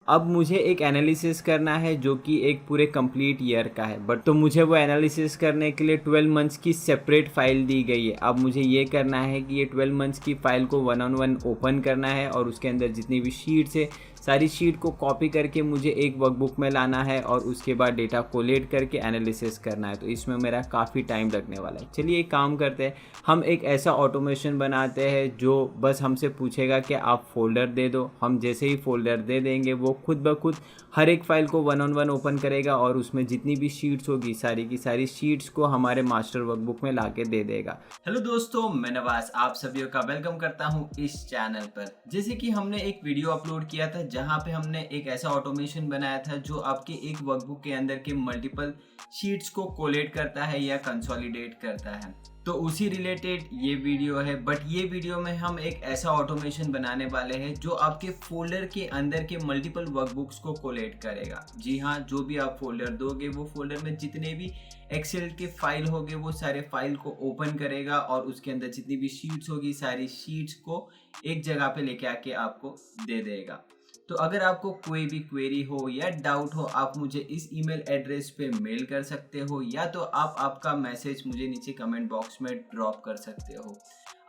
अब मुझे एक एनालिसिस करना है जो कि एक पूरे कंप्लीट ईयर का है, बट तो मुझे वो एनालिसिस करने के लिए 12 मंथ्स की सेपरेट फाइल दी गई है। अब मुझे ये करना है कि ये 12 मंथ्स की फ़ाइल को वन ऑन वन ओपन करना है और उसके अंदर जितनी भी शीट्स है सारी शीट को कॉपी करके मुझे एक वर्कबुक में लाना है और उसके बाद डेटा कोलेट करके एनालिसिस करना है। तो इसमें मेरा काफ़ी टाइम लगने वाला है। चलिए एक काम करते हैं, हम एक ऐसा ऑटोमेशन बनाते हैं जो बस हमसे पूछेगा कि आप फोल्डर दे दो। हम जैसे ही फोल्डर दे देंगे वो खुद ब खुद हर एक फ़ाइल को वन ऑन वन ओपन करेगा और उसमें जितनी भी शीट्स होगी सारी की सारी शीट्स को हमारे मास्टर वर्कबुक में ला के दे देगा। हेलो दोस्तों, मैं नवाज आप सभी का वेलकम करता हूँ इस चैनल पर। जैसे कि हमने एक वीडियो अपलोड किया था जहाँ पे हमने एक ऐसा ऑटोमेशन बनाया था जो आपके एक वर्कबुक के अंदर के मल्टीपल शीट्स को कोलेट करता है या कंसोलिडेट करता है। तो उसी रिलेटेड ये वीडियो है, बट ये वीडियो में हम एक ऐसा ऑटोमेशन बनाने वाले हैं जो आपके फोल्डर के अंदर के मल्टीपल वर्कबुक्स को कोलेट करेगा। जी हाँ, जो भी आप फोल्डर दोगे वो फोल्डर में जितने भी एक्सेल के फाइल होंगे वो सारे फाइल को ओपन करेगा और उसके अंदर जितनी भी शीट्स होगी सारी शीट्स को एक जगह पे लेके आके आपको दे देगा। तो अगर आपको कोई भी क्वेरी हो या डाउट हो आप मुझे इस ईमेल एड्रेस पे मेल कर सकते हो या तो आप आपका मैसेज मुझे नीचे कमेंट बॉक्स में ड्रॉप कर सकते हो।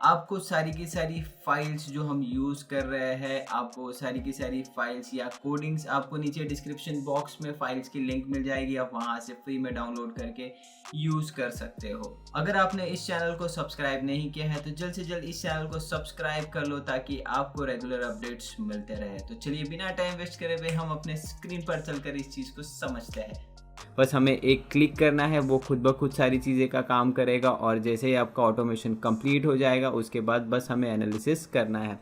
आपको सारी की सारी फाइल्स जो हम यूज़ कर रहे हैं, आपको सारी की सारी फाइल्स या कोडिंग्स आपको नीचे डिस्क्रिप्शन बॉक्स में फाइल्स की लिंक मिल जाएगी। आप वहाँ से फ्री में डाउनलोड करके यूज़ कर सकते हो। अगर आपने इस चैनल को सब्सक्राइब नहीं किया है तो जल्द से जल्द इस चैनल को सब्सक्राइब कर लो ताकि आपको रेगुलर अपडेट्स मिलते रहे। तो चलिए बिना टाइम वेस्ट करे हुए हम अपने स्क्रीन पर चलकर इस चीज़ को समझते हैं। बस हमें एक क्लिक करना है, वो खुद ब खुद सारी चीज़ें का काम करेगा और जैसे ही आपका ऑटोमेशन कंप्लीट हो जाएगा उसके बाद बस हमें एनालिसिस करना है।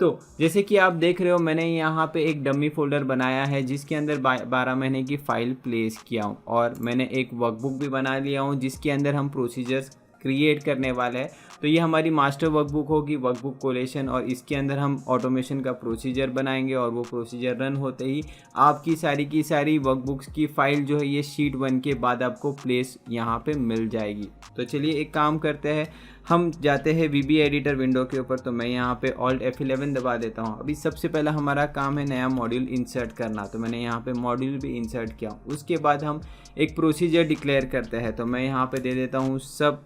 तो जैसे कि आप देख रहे हो मैंने यहाँ पे एक डमी फोल्डर बनाया है जिसके अंदर 12 महीने की फ़ाइल प्लेस किया हूँ और मैंने एक वर्कबुक भी बना लिया हूँ जिसके अंदर हम प्रोसीजर्स क्रिएट करने वाले हैं। तो ये हमारी मास्टर वर्कबुक होगी, वर्कबुक कोलेशन, और इसके अंदर हम ऑटोमेशन का प्रोसीजर बनाएंगे और वो प्रोसीजर रन होते ही आपकी सारी की सारी वर्कबुक्स की फ़ाइल जो है ये शीट 1 के बाद आपको प्लेस यहाँ पे मिल जाएगी। तो चलिए एक काम करते हैं, हम जाते हैं VB एडिटर विंडो के ऊपर। तो मैं यहाँ पे Alt F11 दबा देता हूँ। अभी सबसे पहला हमारा काम है नया मॉड्यूल इंसर्ट करना। तो मैंने यहाँ पे मॉड्यूल भी इंसर्ट किया। उसके बाद हम एक प्रोसीजर डिक्लेयर करते हैं। तो मैं यहाँ पे दे देता हूँ सब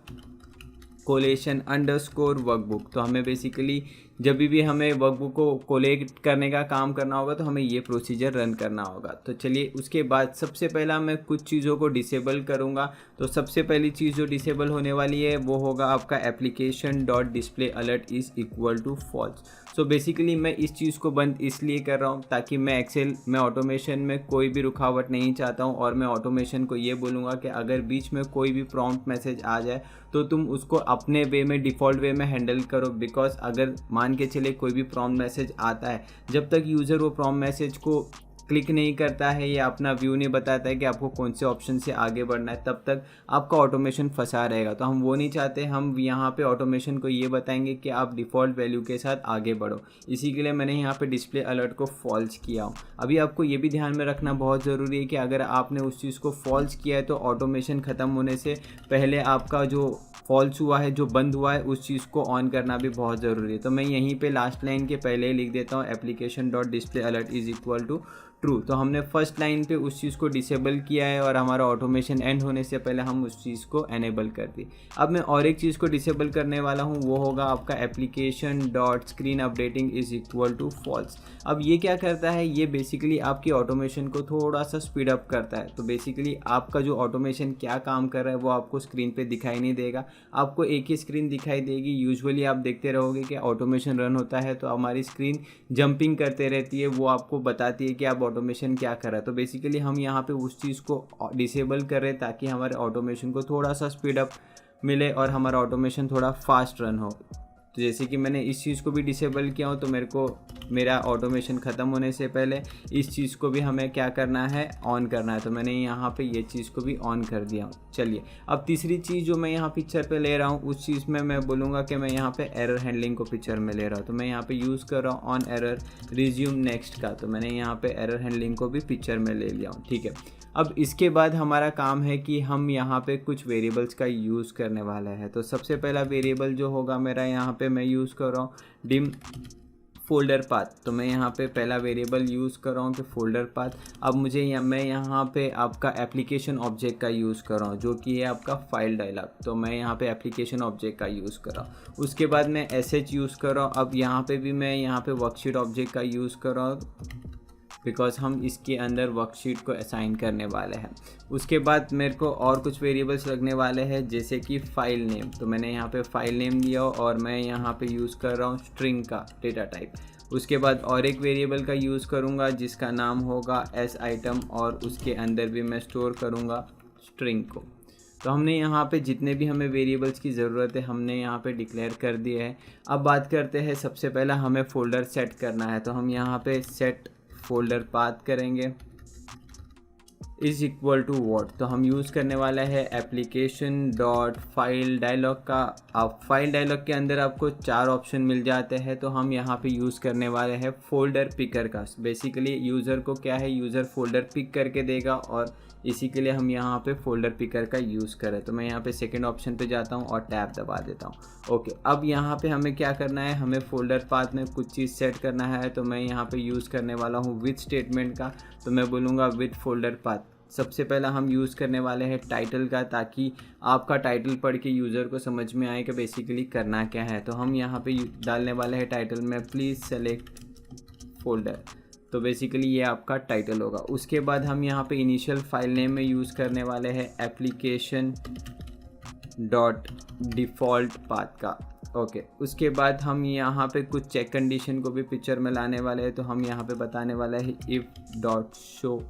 कोलेशन अंडरस्कोर वर्कबुक। तो हमें बेसिकली जब भी हमें वर्कबुक को कोलेक्ट करने का काम करना होगा तो हमें ये प्रोसीजर रन करना होगा। तो चलिए उसके बाद सबसे पहला मैं कुछ चीज़ों को डिसेबल करूँगा। तो सबसे पहली चीज़ जो डिसेबल होने वाली है वो होगा आपका application dot display alert is equal to false. So basically मैं इस चीज़ को बंद इसलिए कर रहा हूँ ताकि मैं एक्सेल में ऑटोमेशन में कोई भी रुकावट नहीं चाहता हूँ और मैं ऑटोमेशन को ये बोलूँगा कि अगर बीच में कोई भी प्रॉम्प्ट मैसेज आ जाए तो तुम उसको अपने वे में डिफ़ॉल्ट वे में हैंडल करो। बिकॉज अगर मान के चले कोई भी प्रॉम्प्ट मैसेज आता है, जब तक यूज़र वो प्रॉम्प्ट मैसेज को क्लिक नहीं करता है या अपना व्यू नहीं बताता है कि आपको कौन से ऑप्शन से आगे बढ़ना है, तब तक आपका ऑटोमेशन फंसा रहेगा। तो हम वो नहीं चाहते। हम यहाँ पे ऑटोमेशन को ये बताएंगे कि आप डिफ़ॉल्ट वैल्यू के साथ आगे बढ़ो। इसी के लिए मैंने यहाँ पे डिस्प्ले अलर्ट को फॉल्स किया हूँ। अभी आपको ये भी ध्यान में रखना बहुत ज़रूरी है कि अगर आपने उस चीज़ को फॉल्स किया है तो ऑटोमेशन ख़त्म होने से पहले आपका जो फॉल्स हुआ है, जो बंद हुआ है, उस चीज़ को ऑन करना भी बहुत ज़रूरी है। तो मैं यहीं पे लास्ट लाइन के पहले ही लिख देता हूँ application dot display alert is equal to true. तो हमने फर्स्ट लाइन पे उस चीज़ को डिसेबल किया है और हमारा ऑटोमेशन एंड होने से पहले हम उस चीज़ को एनेबल कर दी। अब मैं और एक चीज़ को डिसेबल करने वाला हूँ, वो होगा आपका application dot screen updating is equal to false. अब ये क्या करता है, ये बेसिकली आपकी ऑटोमेशन को थोड़ा सा स्पीड अप करता है। तो बेसिकली आपका जो ऑटोमेशन क्या काम कर रहा है वो आपको स्क्रीन पे दिखाई नहीं देगा, आपको एक ही स्क्रीन दिखाई देगी। यूजुअली आप देखते रहोगे कि ऑटोमेशन रन होता है तो हमारी स्क्रीन जंपिंग करते रहती है, वो आपको बताती है कि आप ऑटोमेशन क्या कर रहा है। तो बेसिकली हम यहाँ पे उस चीज़ को डिसेबल कर रहे हैं ताकि हमारे ऑटोमेशन को थोड़ा सा स्पीड अप मिले और हमारा ऑटोमेशन थोड़ा फास्ट रन हो। तो जैसे कि मैंने इस चीज़ को भी डिसेबल किया हूँ तो मेरा ऑटोमेशन ख़त्म होने से पहले इस चीज़ को भी हमें क्या करना है, ऑन करना है। तो मैंने यहाँ पे ये चीज़ को भी ऑन कर दिया हूँ। चलिए अब तीसरी चीज़ जो मैं यहाँ पिक्चर पे ले रहा हूँ उस चीज़ में मैं बोलूँगा कि मैं यहाँ पे एरर हैंडलिंग को पिक्चर में ले रहा हूँ। तो मैं यहाँ पे यूज़ कर रहा हूँ ऑन एरर रिज्यूम नेक्स्ट का। तो मैंने यहाँ पे एरर हैंडलिंग को भी पिक्चर में ले लिया हूँ। ठीक है, अब इसके बाद हमारा काम है कि हम यहाँ पे कुछ वेरिएबल्स का यूज़ करने वाला है। तो सबसे पहला वेरिएबल जो होगा मेरा यहाँ पे मैं यूज़ कर रहा हूँ डिम फोल्डर पाथ। तो मैं यहाँ पे पहला वेरिएबल यूज़ कर रहा हूँ कि फोल्डर पाथ। अब मैं यहाँ पे आपका एप्लीकेशन ऑब्जेक्ट का यूज़ कर रहा हूँ जो कि है आपका फाइल डायलॉग। तो मैं यहाँ पे एप्लीकेशन ऑब्जेक्ट का यूज़ कर रहा हूँ। उसके बाद मैं sh यूज़ कर रहा हूँ। अब यहाँ पे भी मैं यहाँ पे वर्कशीट ऑब्जेक्ट का यूज़ कर रहा हूँ बिकॉज हम इसके अंदर वर्कशीट को असाइन करने वाले हैं। उसके बाद मेरे को और कुछ वेरिएबल्स लगने वाले हैं जैसे कि फ़ाइल नेम। तो मैंने यहाँ पे फ़ाइल नेम दिया और मैं यहाँ पे यूज़ कर रहा हूँ स्ट्रिंग का डेटा टाइप। उसके बाद और एक वेरिएबल का यूज़ करूँगा जिसका नाम होगा एस आइटम और उसके अंदर भी मैं स्टोर करूँगा स्ट्रिंग को। तो हमने यहाँ पे जितने भी हमें वेरिएबल्स की ज़रूरत है हमने यहाँ पे डिक्लेयर कर दिया है। अब बात करते हैं, सबसे पहला हमें फ़ोल्डर सेट करना है। तो हम यहाँ पे सेट फोल्डर पाथ करेंगे इज इक्वल टू वॉट। तो हम यूज़ करने वाला है एप्लीकेशन डॉट फाइल डायलॉग का। अब फाइल डायलॉग के अंदर आपको 4 ऑप्शन मिल जाते हैं। तो हम यहाँ पे यूज़ करने वाले हैं फोल्डर पिकर का। बेसिकली यूज़र को क्या है, यूज़र फोल्डर पिक करके देगा और इसी के लिए हम यहाँ पे फोल्डर पिकर का यूज़ करें। तो मैं यहाँ पे सेकंड ऑप्शन पे जाता हूँ और टैब दबा देता हूँ। ओके, अब यहाँ पे हमें क्या करना है, हमें फोल्डर पाथ में कुछ चीज़ सेट करना है। तो मैं यहाँ पे यूज़ करने वाला हूँ विथ स्टेटमेंट का। तो मैं बोलूँगा विथ फोल्डर पाथ। सबसे पहला हम यूज़ करने वाले हैं टाइटल का, ताकि आपका टाइटल पढ़ के यूज़र को समझ में आए कि बेसिकली करना क्या है। तो हम यहाँ पे डालने वाले हैं टाइटल में प्लीज़ सेलेक्ट फोल्डर। तो बेसिकली ये आपका टाइटल होगा। उसके बाद हम यहाँ पे इनिशियल फाइल नेम में यूज़ करने वाले हैं एप्लीकेशन डॉट डिफ़ॉल्ट पाथ का। ओके, उसके बाद हम यहाँ पे कुछ चेक कंडीशन को भी पिक्चर में लाने वाले हैं। तो हम यहाँ पे बताने वाला है if dot show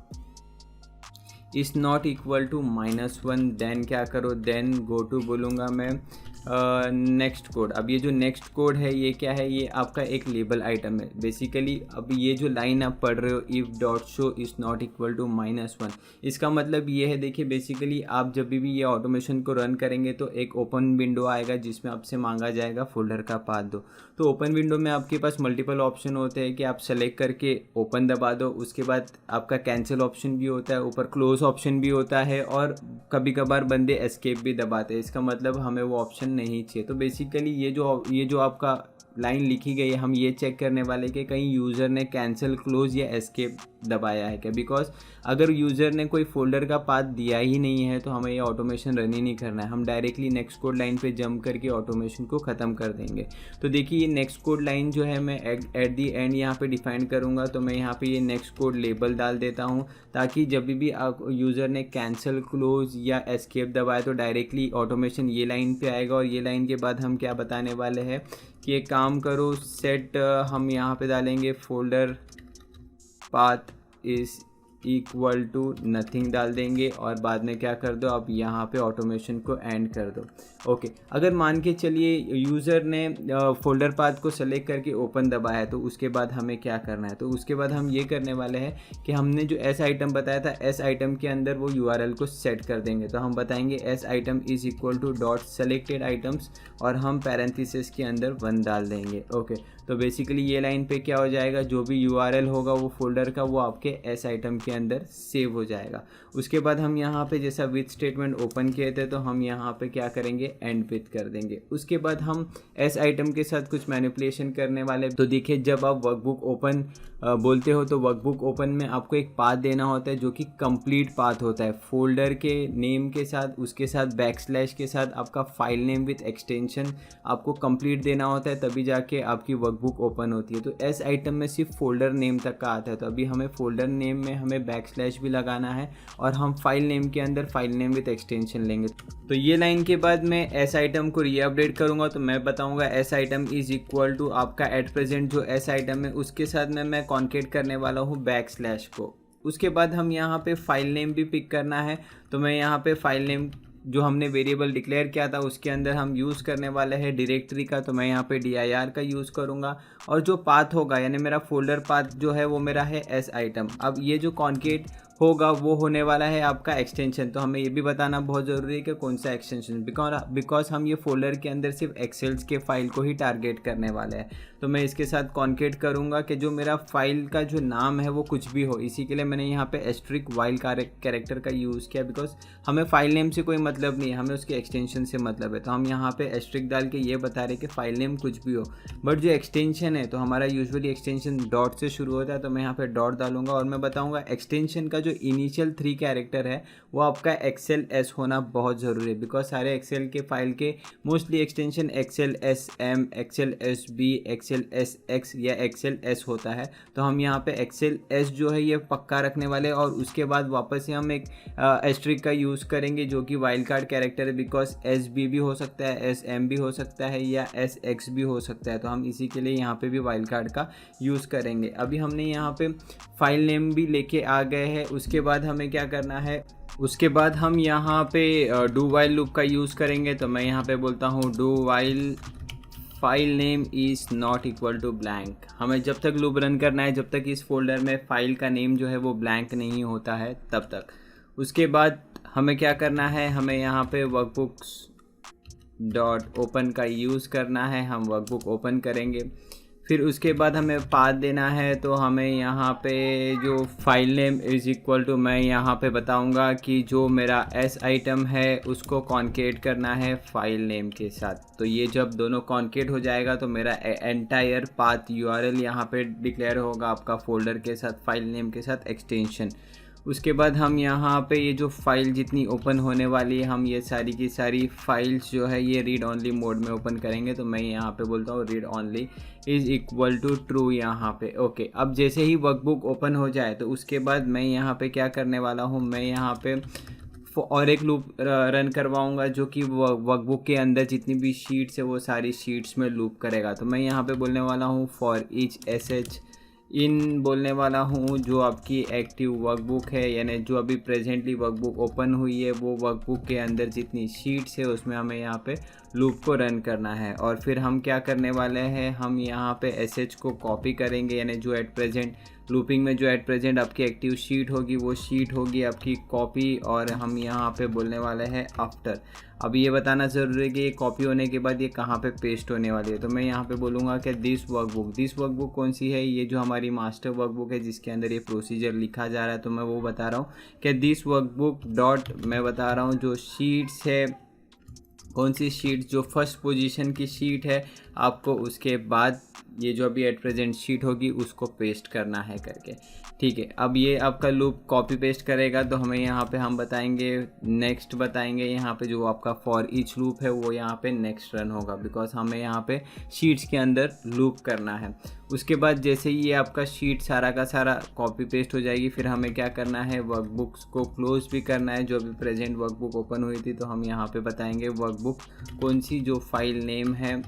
is not equal to -1, then क्या करो, देन गो टू बोलूँगा मैं नेक्स्ट कोड। अब ये जो नेक्स्ट कोड है ये क्या है, ये आपका एक लेबल आइटम है बेसिकली। अब ये जो लाइन आप पढ़ रहे हो if dot show is not equal to -1, इसका मतलब ये है, देखिए बेसिकली आप जब भी ये ऑटोमेशन को रन करेंगे तो एक ओपन विंडो आएगा जिसमें आपसे मांगा जाएगा फोल्डर का पाथ दो। तो ओपन विंडो में आपके पास मल्टीपल ऑप्शन होते हैं कि आप सेलेक्ट करके ओपन दबा दो। उसके बाद आपका कैंसिल ऑप्शन भी होता है, ऊपर क्लोज ऑप्शन भी होता है और कभी कभार बंदे एस्केप भी दबाते हैं। इसका मतलब हमें वो ऑप्शन नहीं चाहिए। तो बेसिकली ये जो आपका लाइन लिखी गई है, हम ये चेक करने वाले कि कहीं यूज़र ने कैंसिल, क्लोज या एस्केप दबाया है क्या। बिकॉज अगर यूज़र ने कोई फोल्डर का पाथ दिया ही नहीं है तो हमें ये ऑटोमेशन रन ही नहीं करना है। हम डायरेक्टली नेक्स्ट कोड लाइन पे जंप करके ऑटोमेशन को ख़त्म कर देंगे। तो देखिए ये नेक्स्ट कोड लाइन जो है मैं एट दी एंड यहाँ पे डिफाइन करूँगा। तो मैं यहाँ पे ये नेक्स्ट कोड लेबल डाल देता हूँ ताकि जब भी यूज़र ने कैंसिल, क्लोज या एस्केप दबाया तो डायरेक्टली ऑटोमेशन ये लाइन पे आएगा। और ये लाइन के बाद हम क्या बताने वाले हैं कि एक काम करो सेट, हम यहाँ पे डालेंगे folder path is equal to nothing डाल देंगे और बाद में क्या कर दो, अब यहाँ पे ऑटोमेशन को एंड कर दो। ओके, अगर मान के चलिए यूज़र ने फोल्डर पाथ को सेलेक्ट करके ओपन दबाया है तो उसके बाद हमें क्या करना है। तो उसके बाद हम ये करने वाले हैं कि हमने जो एस आइटम बताया था, एस आइटम के अंदर वो URL को सेट कर देंगे। तो हम बताएंगे S item is equal to dot selected items और हम पैरेंथेसिस के अंदर 1 डाल देंगे। ओके, तो बेसिकली ये लाइन पे क्या हो जाएगा, जो भी URL होगा वो फोल्डर का वो आपके एस आइटम के अंदर सेव हो जाएगा। उसके बाद हम यहाँ पे जैसा विथ स्टेटमेंट ओपन किए थे तो हम यहाँ पे क्या करेंगे, एंड विथ कर देंगे। उसके बाद हम एस आइटम के साथ कुछ मैनिपुलेशन करने वाले। तो देखिए जब आप वर्कबुक ओपन बोलते हो तो वर्कबुक ओपन में आपको एक पाथ देना होता है जो कि कंप्लीट पाथ होता है फोल्डर के नेम के साथ, उसके साथ बैकस्लैश के साथ आपका फाइल नेम विथ एक्सटेंशन आपको कंप्लीट देना होता है, तभी जाके आपकी वर्कबुक ओपन होती है। तो एस आइटम में सिर्फ फोल्डर नेम तक का आता है। तो अभी हमें फोल्डर नेम में हमें बैकस्लैश भी लगाना है और हम फाइल नेम के अंदर फाइल नेम विथ एक्सटेंशन लेंगे। तो ये लाइन के बाद मैं एस आइटम को रीअपडेट करूँगा। तो मैं बताऊँगा S item is equal to आपका एट प्रेजेंट जो एस आइटम है उसके साथ में मैं कॉन्केट करने वाला हूँ बैकस्लैश को। उसके बाद हम यहाँ पे फाइल नेम भी पिक करना है। तो मैं यहाँ पे फाइल नेम जो हमने वेरिएबल डिक्लेयर किया था उसके अंदर हम यूज़ करने वाले हैं डायरेक्टरी का। तो मैं यहाँ पे dir का यूज़ करूँगा और जो पाथ होगा यानी मेरा फोल्डर पाथ जो है वो मेरा है एस आइटम। अब ये जो कॉन्केट होगा वो होने वाला है आपका एक्सटेंशन। तो हमें ये भी बताना बहुत ज़रूरी है कि कौन सा एक्सटेंशन, बिकॉज हम ये फोल्डर के अंदर सिर्फ एक्सेल्स के फाइल को ही टारगेट करने वाले हैं। तो मैं इसके साथ कॉन्केट करूँगा कि जो मेरा फाइल का जो नाम है वो कुछ भी हो। इसी के लिए मैंने यहाँ पे एस्ट्रिक वाइल कैरेक्टर का यूज़ किया, बिकॉज हमें फाइल नेम से कोई मतलब नहीं है, हमें उसके एक्सटेंशन से मतलब है। तो हम यहाँ पे एस्ट्रिक डाल के ये बता रहे कि फाइल नेम कुछ भी हो, बट जो एक्सटेंशन है तो हमारा यूजुअली एक्सटेंशन डॉट से शुरू होता है, तो मैं यहाँ पे डॉट डालूंगा। और मैं बताऊंगा एक्सटेंशन का जो इनिशियल 3 कैरेक्टर है वो आपका एक्सेल एस होना बहुत ज़रूरी है, बिकॉज सारे एक्सेल के फाइल के mostly extension Excel S M, Excel S B, Excel S X या एक्सेल एस होता है। तो हम यहाँ पे एक्सेल एस जो है ये पक्का रखने वाले, और उसके बाद वापस से हम एक एस्ट्रिक का यूज़ करेंगे जो कि वाइल्ड कार्ड कैरेक्टर है, बिकॉज एस बी भी हो सकता है, एस एम भी हो सकता है या एस एक्स भी हो सकता है। तो हम इसी के लिए यहाँ पे भी वाइल्ड कार्ड का यूज़ करेंगे। अभी हमने यहाँ पे फाइल नेम भी लेके आ गए हैं। उसके बाद हमें क्या करना है, उसके बाद हम यहाँ पे डू वाइल लूप का यूज़ करेंगे। तो मैं यहाँ पे बोलता हूँ do while file name is not equal to blank. हमें जब तक लूप रन करना है, जब तक इस फोल्डर में फाइल का नेम जो है वो ब्लैंक नहीं होता है तब तक। उसके बाद हमें क्या करना है, हमें यहाँ पे वर्कबुक्स डॉट ओपन का यूज़ करना है। हम वर्कबुक ओपन करेंगे, फिर उसके बाद हमें पाथ देना है। तो हमें यहाँ पे जो file name is equal to, मैं यहाँ पे बताऊँगा कि जो मेरा एस आइटम है उसको कॉन्केट करना है फाइल नेम के साथ। तो ये जब दोनों कॉन्केट हो जाएगा तो मेरा एंटायर पाथ यूआरएल यहाँ पे डिक्लेयर होगा आपका फोल्डर के साथ, फाइल नेम के साथ एक्सटेंशन। उसके बाद हम यहाँ पे ये जो फाइल जितनी ओपन होने वाली है, हम ये सारी की सारी फाइल्स जो है ये रीड ऑनली मोड में ओपन करेंगे। तो मैं यहाँ पे बोलता हूँ read only is equal to true यहाँ पे। ओके, अब जैसे ही वर्कबुक ओपन हो जाए तो उसके बाद मैं यहाँ पे क्या करने वाला हूँ, मैं यहाँ पे और एक लूप रन करवाऊँगा जो कि वर्कबुक के अंदर जितनी भी शीट्स है वो सारी शीट्स में लूप करेगा। तो मैं यहाँ पे बोलने वाला हूँ for each S H in बोलने वाला हूँ जो आपकी एक्टिव वर्कबुक है, यानी जो अभी प्रेजेंटली वर्कबुक ओपन हुई है वो वर्कबुक के अंदर जितनी शीट्स है उसमें हमें यहाँ पे लूप को रन करना है। और फिर हम क्या करने वाले हैं, हम यहाँ पे एसएच को कॉपी करेंगे, यानी जो एट प्रेजेंट लूपिंग में जो एट प्रेजेंट आपकी एक्टिव शीट होगी वो शीट होगी आपकी कॉपी, और हम यहाँ पे बोलने वाले हैं आफ्टर। अब ये बताना ज़रूरी है कि ये कॉपी होने के बाद ये कहाँ पे पेस्ट होने वाली है। तो मैं यहाँ पे बोलूँगा कि दिस वर्कबुक कौन सी है, ये जो हमारी मास्टर वर्कबुक है जिसके अंदर ये प्रोसीजर लिखा जा रहा है। तो मैं वो बता रहा हूँ कि दिस वर्कबुक डॉट, मैं बता रहा हूँ जो शीट्स है, कौन सी शीट, जो फर्स्ट पोजीशन की शीट है आपको उसके बाद ये जो अभी एट प्रेजेंट शीट होगी उसको पेस्ट करना है करके। ठीक है, अब ये आपका लूप कॉपी पेस्ट करेगा तो हमें यहाँ पे हम बताएंगे नेक्स्ट, बताएंगे यहाँ पे जो आपका फॉर ईच लूप है वो यहाँ पे नेक्स्ट रन होगा, बिकॉज हमें यहाँ पे शीट्स के अंदर लूप करना है। उसके बाद जैसे ही ये आपका शीट सारा का सारा कॉपी पेस्ट हो जाएगी, फिर हमें क्या करना है, वर्कबुक्स को क्लोज भी करना है। जो अभी प्रेजेंट वर्कबुक ओपन हुई थी तो हम यहाँ पे बताएंगे वर्कबुक कौन सी, जो फाइल नेम है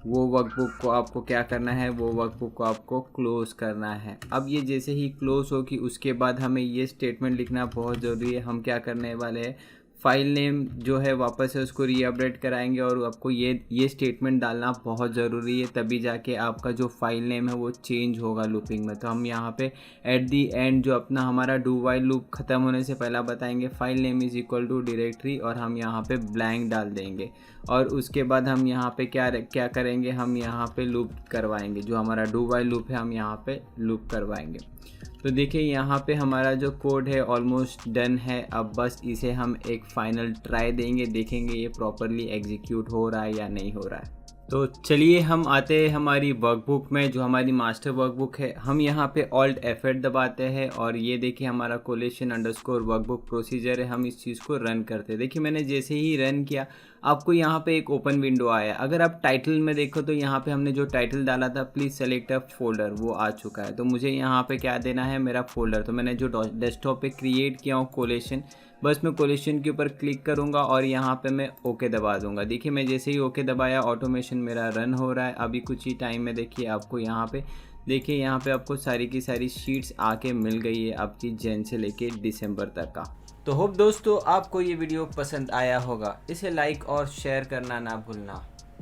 वो वर्कबुक को आपको क्या करना है, वो वर्कबुक को आपको क्लोज़ करना है। अब ये जैसे ही क्लोज़ होगी उसके बाद हमें ये स्टेटमेंट लिखना बहुत ज़रूरी है। हम क्या करने वाले हैं, फाइल नेम जो है वापस से उसको रीअपडेट कराएंगे, और आपको ये स्टेटमेंट डालना बहुत ज़रूरी है, तभी जाके आपका जो फाइल नेम है वो चेंज होगा लूपिंग में। तो हम यहाँ पे एट दी एंड जो अपना हमारा डू वाइल लूप ख़त्म होने से पहला बताएंगे file name is equal to directory, और हम यहाँ पे ब्लैंक डाल देंगे। और उसके बाद हम यहाँ पे क्या करेंगे, हम यहाँ पे लूप करवाएंगे, जो हमारा डू वाइल लूप है हम यहाँ पे लूप करवाएंगे। तो देखिए यहाँ पे हमारा जो कोड है ऑलमोस्ट डन है। अब बस इसे हम एक फाइनल ट्राई देंगे, देखेंगे ये प्रॉपरली एग्जीक्यूट हो रहा है या नहीं हो रहा है। तो चलिए हम आते हैं हमारी वर्कबुक में, जो हमारी मास्टर वर्कबुक है। हम यहाँ पे ऑल्ट F8 दबाते हैं और ये देखिए हमारा कोलेशन अंडरस्कोर वर्कबुक प्रोसीजर है। हम इस चीज़ को रन करते हैं। देखिए मैंने जैसे ही रन किया आपको यहाँ पे एक ओपन विंडो आया। अगर आप टाइटल में देखो तो यहाँ पे हमने जो टाइटल डाला था प्लीज़ सेलेक्ट अ फोल्डर, वो आ चुका है। तो मुझे यहाँ पे क्या देना है, मेरा फोल्डर। तो मैंने जो डेस्कटॉप पे क्रिएट किया हूँ कोलेशन, बस मैं कोलेशन के ऊपर क्लिक करूँगा और यहाँ पे मैं ओके दबा दूँगा। देखिए मैं जैसे ही ओके दबाया ऑटोमेशन मेरा रन हो रहा है। अभी कुछ ही टाइम में देखिए आपको यहाँ पे, देखिए यहाँ पे आपको सारी की सारी शीट्स आके मिल गई है आपकी जन से लेके दिसंबर तक का। तो होप दोस्तों आपको ये वीडियो पसंद आया होगा। इसे लाइक और शेयर करना ना भूलना।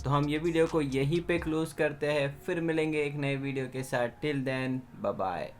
तो हम ये वीडियो को यहीं पे क्लोज करते हैं, फिर मिलेंगे एक नए वीडियो के साथ। Till then bye bye.